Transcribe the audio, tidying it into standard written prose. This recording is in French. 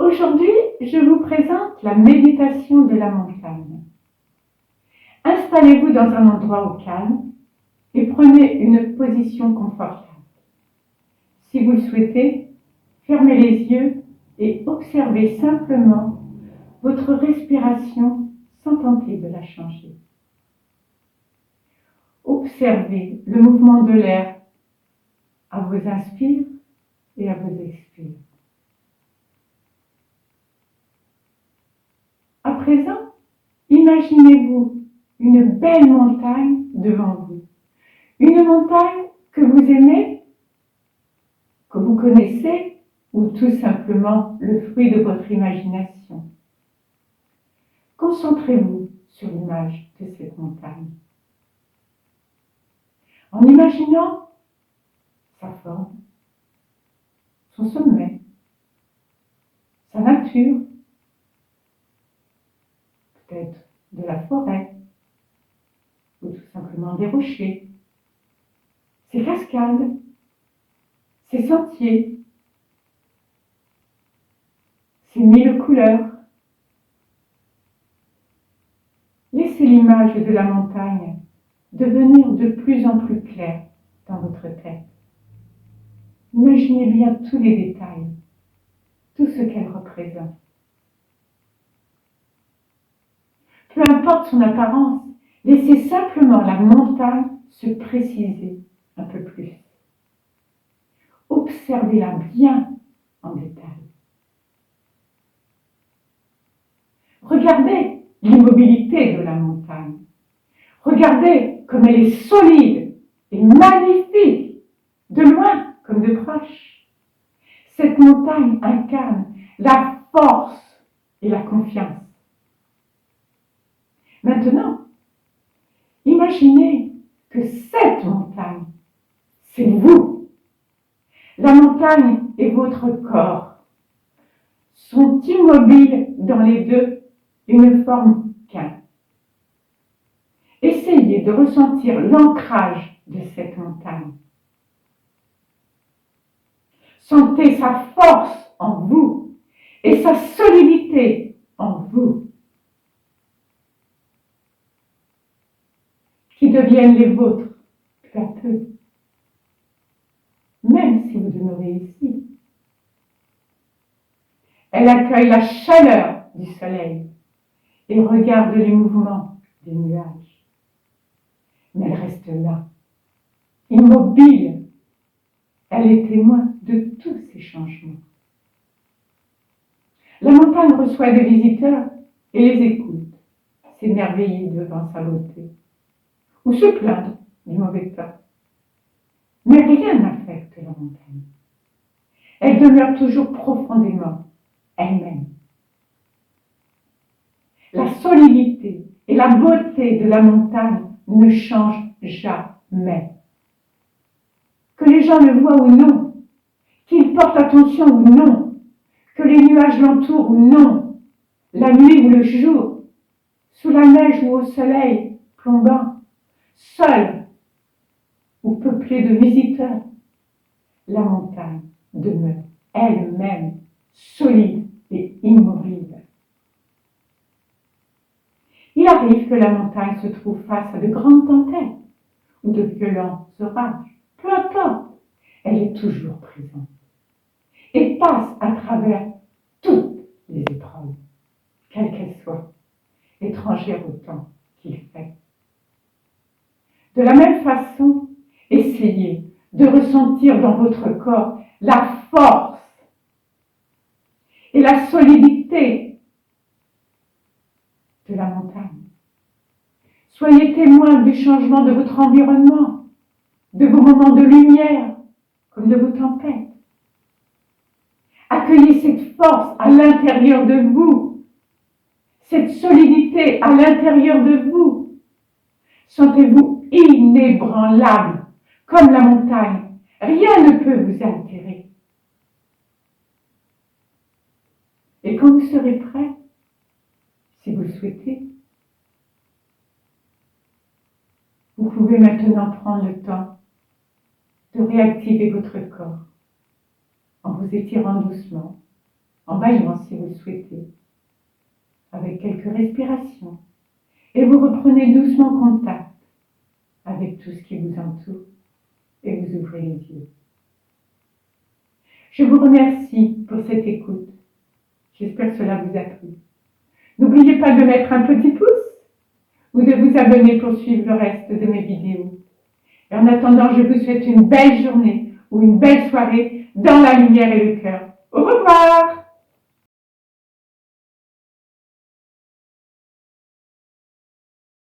Aujourd'hui, je vous présente la méditation de la montagne. Installez-vous dans un endroit au calme et prenez une position confortable. Si vous le souhaitez, fermez les yeux et observez simplement votre respiration sans tenter de la changer. Observez le mouvement de l'air à vos inspires et à vos expires. À présent, imaginez-vous une belle montagne devant vous. Une montagne que vous aimez, que vous connaissez, ou tout simplement le fruit de votre imagination. Concentrez-vous sur l'image de cette montagne. En imaginant sa forme, son sommet, sa nature, peut-être de la forêt, ou tout simplement des rochers, ses cascades, ses sentiers, ses mille couleurs. Laissez l'image de la montagne devenir de plus en plus claire dans votre tête. Imaginez bien tous les détails, tout ce qu'elle représente. Peu importe son apparence, laissez simplement la montagne se préciser un peu plus. Observez-la bien en détail. Regardez l'immobilité de la montagne. Regardez comme elle est solide et magnifique, de loin comme de proche. Cette montagne incarne la force et la confiance. Maintenant, imaginez que cette montagne, c'est vous. La montagne et votre corps sont immobiles dans les deux, une forme qu'un. Essayez de ressentir l'ancrage de cette montagne. Sentez sa force en vous et sa solidité en vous, qui deviennent les vôtres peu à peu, même si vous demeurez ici. Elle accueille la chaleur du soleil et regarde les mouvements des nuages. Mais elle reste là, immobile. Elle est témoin de tous ces changements. La montagne reçoit des visiteurs et les écoute, s'émerveiller devant sa beauté, ou se plaindre du mauvais temps. Mais rien n'affecte la montagne. Elle demeure toujours profondément elle-même. La solidité et la beauté de la montagne ne changent jamais. Que les gens le voient ou non, qu'ils portent attention ou non, que les nuages l'entourent ou non, la nuit ou le jour, sous la neige ou au soleil plombant, seule ou peuplée de visiteurs, la montagne demeure elle-même solide et immobile. Il arrive que la montagne se trouve face à de grandes tempêtes ou de violents orages. Peu importe, elle est toujours présente et passe à travers toutes les épreuves, quelles qu'elles soient, étrangères au temps qu'il fait. De la même façon, essayez de ressentir dans votre corps la force et la solidité de la montagne. Soyez témoin du changement de votre environnement, de vos moments de lumière, comme de vos tempêtes. Accueillez cette force à l'intérieur de vous, cette solidité à l'intérieur de vous. Sentez-vous inébranlable, comme la montagne. Rien ne peut vous altérer. Et quand vous serez prêt, si vous le souhaitez, vous pouvez maintenant prendre le temps de réactiver votre corps en vous étirant doucement en bâillement si vous le souhaitez, avec quelques respirations, et vous reprenez doucement contact avec tout ce qui vous entoure et vous ouvrez les yeux. Je vous remercie pour cette écoute. J'espère que cela vous a plu. N'oubliez pas de mettre un petit pouce ou de vous abonner pour suivre le reste de mes vidéos. Et en attendant, je vous souhaite une belle journée ou une belle soirée dans la lumière et le cœur. Au revoir!